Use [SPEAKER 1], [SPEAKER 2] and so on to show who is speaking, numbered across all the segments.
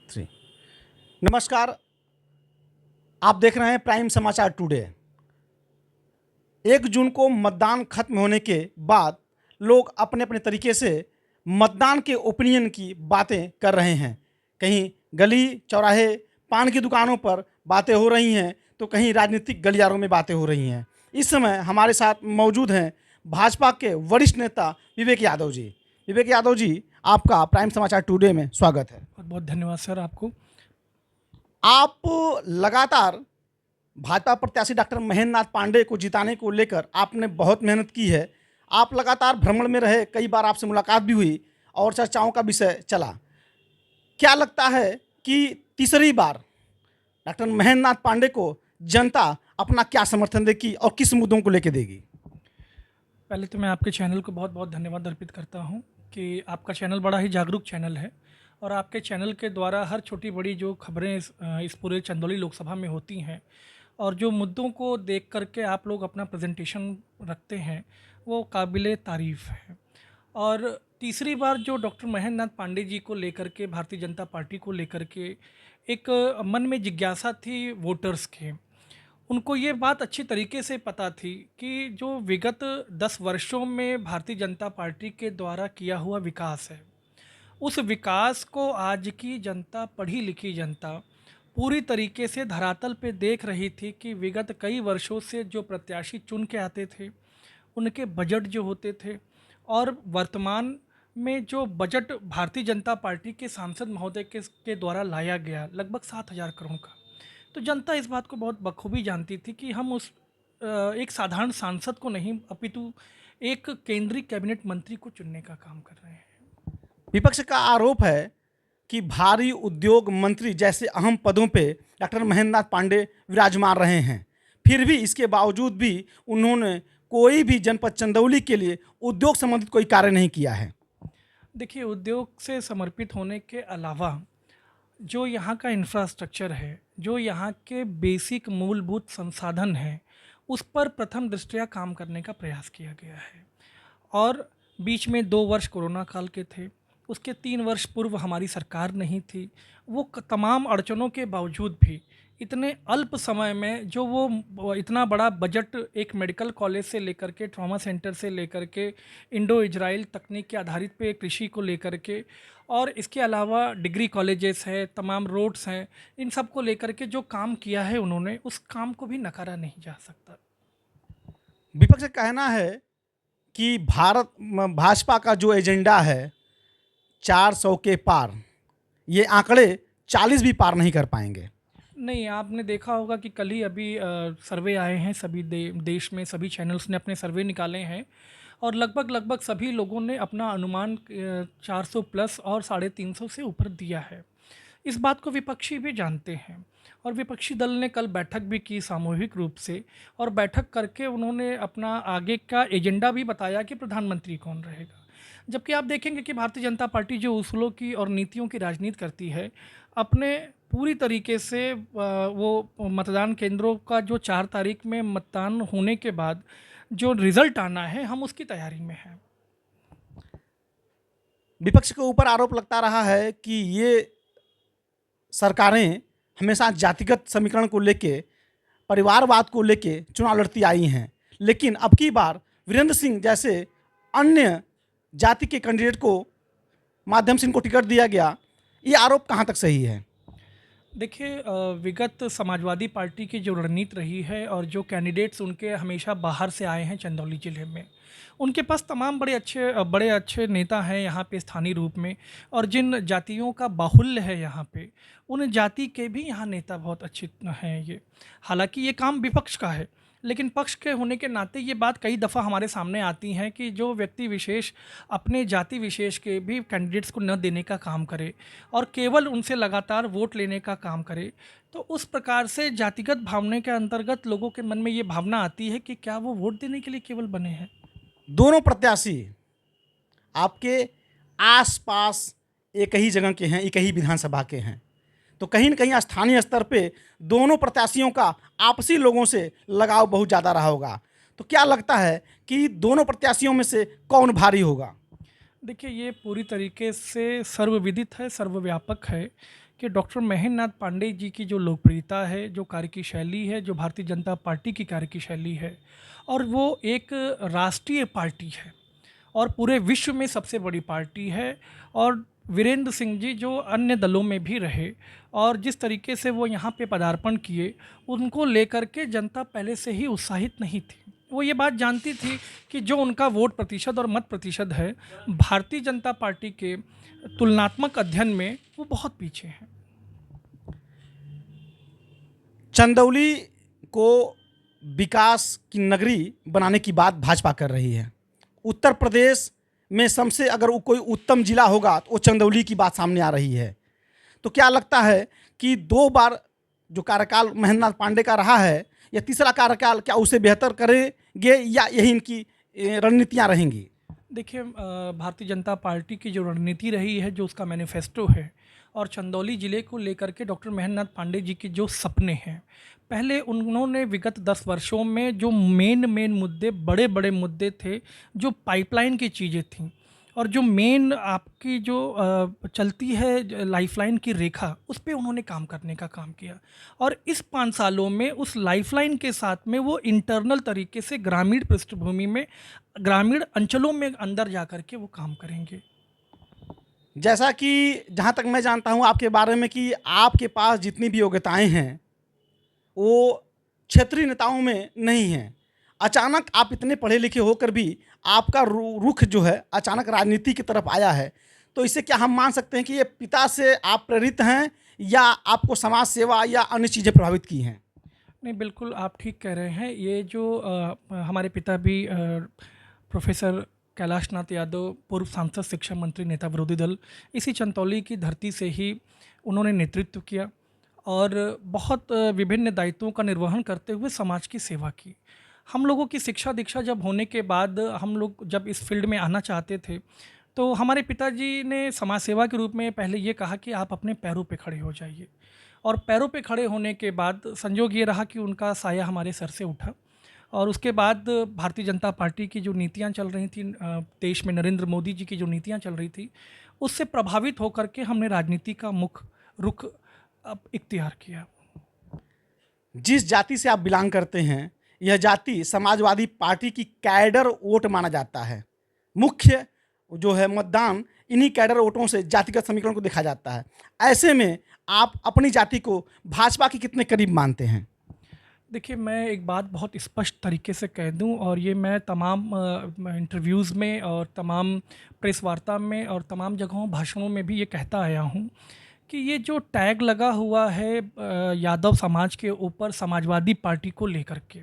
[SPEAKER 1] Three. नमस्कार, आप देख रहे हैं प्राइम समाचार टुडे। 1 जून को मतदान खत्म होने के बाद लोग अपने अपने तरीके से मतदान के ओपिनियन की बातें कर रहे हैं। कहीं गली चौराहे पान की दुकानों पर बातें हो रही हैं, तो कहीं राजनीतिक गलियारों में बातें हो रही हैं। इस समय हमारे साथ मौजूद हैं भाजपा के वरिष्ठ नेता विवेक यादव जी। विवेक यादव जी, आपका प्राइम समाचार टुडे में स्वागत है।
[SPEAKER 2] बहुत बहुत धन्यवाद सर आपको।
[SPEAKER 1] आप लगातार भाजपा प्रत्याशी डॉक्टर महेंद्र नाथ पांडे को जिताने को लेकर आपने बहुत मेहनत की है। आप लगातार भ्रमण में रहे, कई बार आपसे मुलाकात भी हुई और चर्चाओं का विषय चला। क्या लगता है कि तीसरी बार डॉक्टर महेंद्र नाथ पांडे को जनता अपना क्या समर्थन देगी और किस मुद्दों को लेकर देगी?
[SPEAKER 2] पहले तो मैं आपके चैनल को बहुत बहुत धन्यवाद अर्पित करता हूं कि आपका चैनल बड़ा ही जागरूक चैनल है और आपके चैनल के द्वारा हर छोटी बड़ी जो खबरें इस पूरे चंदौली लोकसभा में होती हैं और जो मुद्दों को देख करके आप लोग अपना प्रेजेंटेशन रखते हैं वो काबिल तारीफ़ है। और तीसरी बार जो डॉक्टर महेंद्र नाथ पांडे जी को लेकर के भारतीय जनता पार्टी को लेकर के एक मन में जिज्ञासा थी वोटर्स के। उनको ये बात अच्छी तरीके से पता थी कि जो विगत 10 वर्षों में भारतीय जनता पार्टी के द्वारा किया हुआ विकास है, उस विकास को आज की जनता, पढ़ी लिखी जनता पूरी तरीके से धरातल पे देख रही थी कि विगत कई वर्षों से जो प्रत्याशी चुन के आते थे, उनके बजट जो होते थे और वर्तमान में जो बजट भारतीय जनता पार्टी के सांसद महोदय के द्वारा लाया गया लगभग 7,000 करोड़ का, तो जनता इस बात को बहुत बखूबी जानती थी कि हम उस एक साधारण सांसद को नहीं अपितु एक केंद्रीय कैबिनेट मंत्री को चुनने का काम कर रहे हैं।
[SPEAKER 1] विपक्ष का आरोप है कि भारी उद्योग मंत्री जैसे अहम पदों पे डॉक्टर महेंद्र नाथ पांडे विराजमान रहे हैं, फिर भी इसके बावजूद भी उन्होंने कोई भी जनपद चंदौली के लिए उद्योग संबंधित कोई कार्य नहीं किया है।
[SPEAKER 2] देखिए, उद्योग से समर्पित होने के अलावा जो यहाँ का इंफ्रास्ट्रक्चर है, जो यहाँ के बेसिक मूलभूत संसाधन हैं, उस पर प्रथम दृष्टया काम करने का प्रयास किया गया है। और बीच में 2 वर्ष कोरोना काल के थे, उसके 3 वर्ष पूर्व हमारी सरकार नहीं थी। वो तमाम अड़चनों के बावजूद भी इतने अल्प समय में जो वो इतना बड़ा बजट एक मेडिकल कॉलेज से लेकर के ट्रॉमा सेंटर से लेकर के इंडो इजराइल तकनीक के आधारित पे कृषि को लेकर के और इसके अलावा डिग्री कॉलेजेस हैं, तमाम रोड्स हैं, इन सब को लेकर के जो काम किया है उन्होंने, उस काम को भी नकारा नहीं जा सकता।
[SPEAKER 1] विपक्ष का कहना है कि भाजपा का जो एजेंडा है 400 के पार, ये आंकड़े 40 भी पार नहीं कर पाएंगे।
[SPEAKER 2] नहीं, आपने देखा होगा कि कल ही अभी सर्वे आए हैं, सभी देश में सभी चैनल्स ने अपने सर्वे निकाले हैं और लगभग सभी लोगों ने अपना अनुमान 400 प्लस और 350 से ऊपर दिया है। इस बात को विपक्षी भी जानते हैं और विपक्षी दल ने कल बैठक भी की सामूहिक रूप से और बैठक करके उन्होंने अपना आगे का एजेंडा भी बताया कि प्रधानमंत्री कौन रहेगा। जबकि आप देखेंगे कि भारतीय जनता पार्टी जो उसूलों की और नीतियों की राजनीति करती है, अपने पूरी तरीके से वो मतदान केंद्रों का जो 4 तारीख में मतदान होने के बाद जो रिज़ल्ट आना है, हम उसकी तैयारी में हैं।
[SPEAKER 1] विपक्ष के ऊपर आरोप लगता रहा है कि ये सरकारें हमेशा जातिगत समीकरण को लेके, परिवारवाद को लेके चुनाव लड़ती आई हैं, लेकिन अब की बार वीरेंद्र सिंह जैसे अन्य जाति के कैंडिडेट को माध्यम से इनको टिकट दिया गया, ये आरोप कहाँ तक सही है?
[SPEAKER 2] देखिए, विगत समाजवादी पार्टी की जो रणनीति रही है और जो कैंडिडेट्स उनके हमेशा बाहर से आए हैं चंदौली ज़िले में, उनके पास तमाम बड़े अच्छे नेता हैं यहाँ पे स्थानीय रूप में और जिन जातियों का बाहुल्य है यहाँ पे, उन जाति के भी यहाँ नेता बहुत अच्छे हैं ये। हालांकि ये काम विपक्ष का है, लेकिन पक्ष के होने के नाते ये बात कई दफ़ा हमारे सामने आती है कि जो व्यक्ति विशेष अपने जाति विशेष के भी कैंडिडेट्स को न देने का काम करे और केवल उनसे लगातार वोट लेने का काम करे, तो उस प्रकार से जातिगत भावना के अंतर्गत लोगों के मन में ये भावना आती है कि क्या वो वोट देने के लिए केवल बने हैं।
[SPEAKER 1] दोनों प्रत्याशी आपके आसपास एक ही जगह के हैं, एक ही विधानसभा के हैं, तो कहीं न कहीं स्थानीय स्तर पे दोनों प्रत्याशियों का आपसी लोगों से लगाव बहुत ज़्यादा रहा होगा। तो क्या लगता है कि दोनों प्रत्याशियों में से कौन भारी होगा?
[SPEAKER 2] देखिए, ये पूरी तरीके से सर्वविदित है, सर्वव्यापक है कि डॉक्टर महेंद्र नाथ पांडे जी की जो लोकप्रियता है, जो कार्य की शैली है, जो भारतीय जनता पार्टी की कार्य की शैली है, और वो एक राष्ट्रीय पार्टी है और पूरे विश्व में सबसे बड़ी पार्टी है। और वीरेंद्र सिंह जी जो अन्य दलों में भी रहे और जिस तरीके से वो यहाँ पे पदार्पण किए, उनको लेकर के जनता पहले से ही उत्साहित नहीं थी। वो ये बात जानती थी कि जो उनका वोट प्रतिशत और मत प्रतिशत है, भारतीय जनता पार्टी के तुलनात्मक अध्ययन में वो बहुत पीछे हैं।
[SPEAKER 1] चंदौली को विकास की नगरी बनाने की बात भाजपा कर रही है। उत्तर प्रदेश में सबसे अगर वो कोई उत्तम जिला होगा तो वो चंदौली की बात सामने आ रही है। तो क्या लगता है कि 2 बार जो कार्यकाल महेंद्र नाथ पांडे का रहा है, या तीसरा कार्यकाल क्या उसे बेहतर करेंगे, या यही इनकी रणनीतियाँ रहेंगी?
[SPEAKER 2] देखिए, भारतीय जनता पार्टी की जो रणनीति रही है, जो उसका मैनिफेस्टो है, और चंदौली ज़िले को लेकर के डॉक्टर महेंद्र नाथ पांडे जी के जो सपने हैं, पहले उन्होंने विगत 10 वर्षों में जो मेन मुद्दे, बड़े बड़े मुद्दे थे, जो पाइपलाइन की चीज़ें थीं, और जो मेन आपकी जो चलती है लाइफलाइन की रेखा, उस पे उन्होंने काम करने का काम किया। और इस 5 सालों में उस लाइफलाइन के साथ में वो इंटरनल तरीके से ग्रामीण पृष्ठभूमि में, ग्रामीण अंचलों में अंदर जा कर के वो काम करेंगे।
[SPEAKER 1] जैसा कि जहाँ तक मैं जानता हूँ आपके बारे में कि आपके पास जितनी भी योग्यताएँ हैं, वो क्षेत्रीय नेताओं में नहीं हैं। अचानक आप इतने पढ़े लिखे होकर भी आपका रुख जो है अचानक राजनीति की तरफ आया है। तो इससे क्या हम मान सकते हैं कि ये पिता से आप प्रेरित हैं, या आपको समाज सेवा या अन्य चीज़ें प्रभावित की हैं?
[SPEAKER 2] नहीं, बिल्कुल आप ठीक कह रहे हैं। ये जो हमारे पिता भी प्रोफेसर कैलाश नाथ यादव, पूर्व सांसद, शिक्षा मंत्री, नेता विरोधी दल, इसी चंदौली की धरती से ही उन्होंने नेतृत्व किया और बहुत विभिन्न दायित्वों का निर्वहन करते हुए समाज की सेवा की। हम लोगों की शिक्षा दीक्षा जब होने के बाद हम लोग जब इस फील्ड में आना चाहते थे, तो हमारे पिताजी ने समाज सेवा के रूप में पहले ये कहा कि आप अपने पैरों पे खड़े हो जाइए। और पैरों पे खड़े होने के बाद संजोग ये रहा कि उनका साया हमारे सर से उठा, और उसके बाद भारतीय जनता पार्टी की जो नीतियाँ चल रही थी, देश में नरेंद्र मोदी जी की जो नीतियाँ चल रही थी, उससे प्रभावित होकर के हमने राजनीति का मुख रुख अब इख्तियार किया।
[SPEAKER 1] जिस जाति से आप बिलोंग करते हैं, यह जाति समाजवादी पार्टी की कैडर वोट माना जाता है। मुख्य जो है मतदान इन्हीं कैडर वोटों से जातिगत समीकरण को देखा जाता है। ऐसे में आप अपनी जाति को भाजपा के कितने करीब मानते हैं?
[SPEAKER 2] देखिए, मैं एक बात बहुत स्पष्ट तरीके से कह दूं, और ये मैं तमाम इंटरव्यूज़ में और तमाम प्रेस वार्ता में और तमाम जगहों भाषणों में भी ये कहता आया हूं कि ये जो टैग लगा हुआ है यादव समाज के ऊपर समाजवादी पार्टी को लेकर के,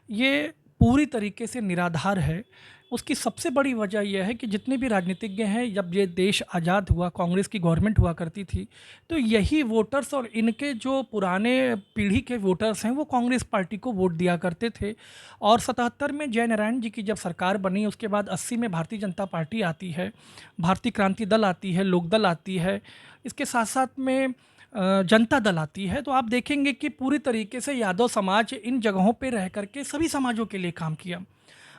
[SPEAKER 2] ये पूरी तरीके से निराधार है। उसकी सबसे बड़ी वजह यह है कि जितने भी राजनीतिज्ञ हैं, जब ये देश आज़ाद हुआ, कांग्रेस की गवर्नमेंट हुआ करती थी, तो यही वोटर्स और इनके जो पुराने पीढ़ी के वोटर्स हैं, वो कांग्रेस पार्टी को वोट दिया करते थे। और 77 में जयनारायण जी की जब सरकार बनी, उसके बाद 80 में भारतीय जनता पार्टी आती है, भारतीय क्रांति दल आती है, लोकदल आती है, इसके साथ साथ में जनता दल आती है। तो आप देखेंगे कि पूरी तरीके से यादव समाज इन जगहों पे रह करके सभी समाजों के लिए काम किया।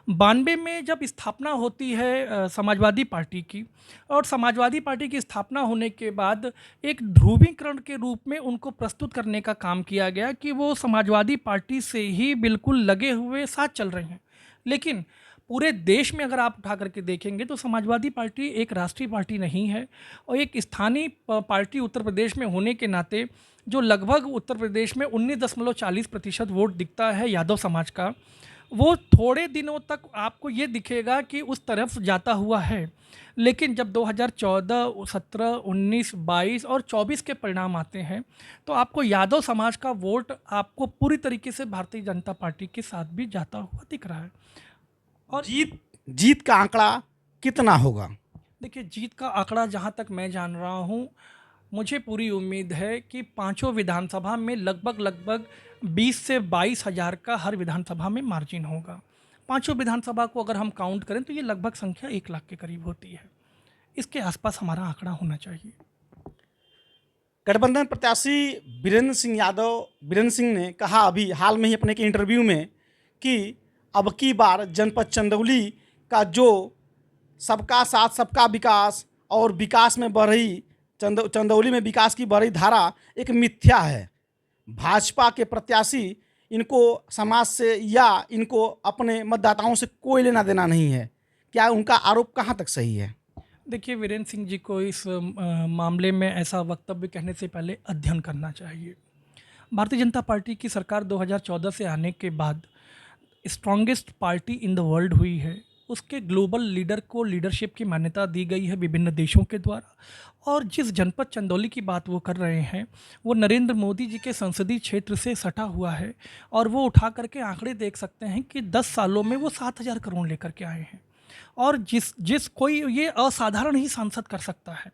[SPEAKER 2] 92 में जब स्थापना होती है समाजवादी पार्टी की, और समाजवादी पार्टी की स्थापना होने के बाद एक ध्रुवीकरण के रूप में उनको प्रस्तुत करने का काम किया गया कि वो समाजवादी पार्टी से ही बिल्कुल लगे हुए साथ चल रहे हैं। लेकिन पूरे देश में अगर आप उठा करके देखेंगे तो समाजवादी पार्टी एक राष्ट्रीय पार्टी नहीं है, और एक स्थानीय पार्टी उत्तर प्रदेश में होने के नाते जो लगभग उत्तर प्रदेश में 19.40% वोट दिखता है यादव समाज का, वो थोड़े दिनों तक आपको ये दिखेगा कि उस तरफ जाता हुआ है। लेकिन जब 2014, 17, 19, 22 और 24 के परिणाम आते हैं, तो आपको यादव समाज का वोट आपको पूरी तरीके से भारतीय जनता पार्टी के साथ भी जाता हुआ दिख रहा है। और
[SPEAKER 1] जीत का आंकड़ा कितना होगा?
[SPEAKER 2] देखिए, जीत का आंकड़ा जहाँ तक मैं जान रहा हूँ, मुझे पूरी उम्मीद है कि पांचों विधानसभा में लगभग 20 से 22 हज़ार का हर विधानसभा में मार्जिन होगा। पांचों विधानसभा को अगर हम काउंट करें तो ये लगभग संख्या 1 लाख के करीब होती है। इसके आसपास हमारा आंकड़ा होना चाहिए।
[SPEAKER 1] गठबंधन प्रत्याशी वीरेंद्र सिंह ने कहा अभी हाल में ही अपने के इंटरव्यू में कि अब की बार जनपद चंदौली का जो सबका साथ सबका विकास और विकास में बढ़ रही चंदौली में विकास की बढ़ रही धारा एक मिथ्या है। भाजपा के प्रत्याशी इनको समाज से या इनको अपने मतदाताओं से कोई लेना देना नहीं है। क्या उनका आरोप कहाँ तक सही है?
[SPEAKER 2] देखिए, वीरेंद्र सिंह जी को इस मामले में ऐसा वक्तव्य कहने से पहले अध्ययन करना चाहिए। भारतीय जनता पार्टी की सरकार 2014 से आने के बाद strongest party in the world हुई है। उसके ग्लोबल लीडर को लीडरशिप की मान्यता दी गई है विभिन्न देशों के द्वारा। और जिस जनपद चंदौली की बात वो कर रहे हैं, वो नरेंद्र मोदी जी के संसदीय क्षेत्र से सटा हुआ है। और वो उठा करके आंकड़े देख सकते हैं कि 10 सालों में वो 7,000 करोड़ लेकर के आए हैं। और जिस कोई ये असाधारण ही सांसद कर सकता है।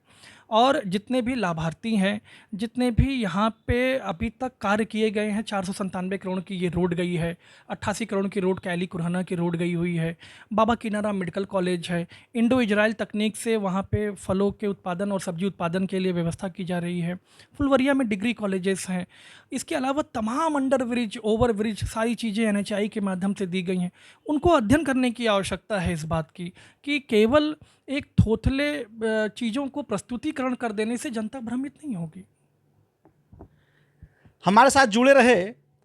[SPEAKER 2] और जितने भी लाभार्थी हैं, जितने भी यहाँ पे अभी तक कार्य किए गए हैं, 497 करोड़ की ये रोड गई है, 88 करोड़ की रोड कैली कुरहाना की रोड गई हुई है, बाबा किनारा मेडिकल कॉलेज है, इंडो इजराइल तकनीक से वहाँ पे फलों के उत्पादन और सब्जी उत्पादन के लिए व्यवस्था की जा रही है, फुलवरिया में डिग्री कॉलेजेस हैं। इसके अलावा तमाम अंडर ब्रिज, ओवर ब्रिज, सारी चीज़ें NHAI के माध्यम से दी गई हैं। उनको अध्ययन करने की आवश्यकता है इस बात की कि केवल एक थोथले चीज़ों को प्रस्तुतिकरण कर देने से जनता भ्रमित नहीं होगी।
[SPEAKER 1] हमारे साथ जुड़े रहे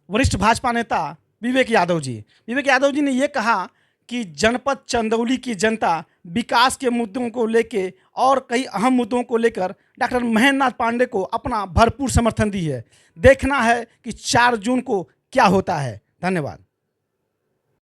[SPEAKER 1] वरिष्ठ भाजपा नेता विवेक यादव जी। विवेक यादव जी ने ये कहा कि जनपद चंदौली की जनता विकास के मुद्दों को लेकर और कई अहम मुद्दों को लेकर डॉक्टर महेंद्र नाथ पांडे को अपना भरपूर समर्थन दी है। देखना है कि 4 जून को क्या होता है। धन्यवाद।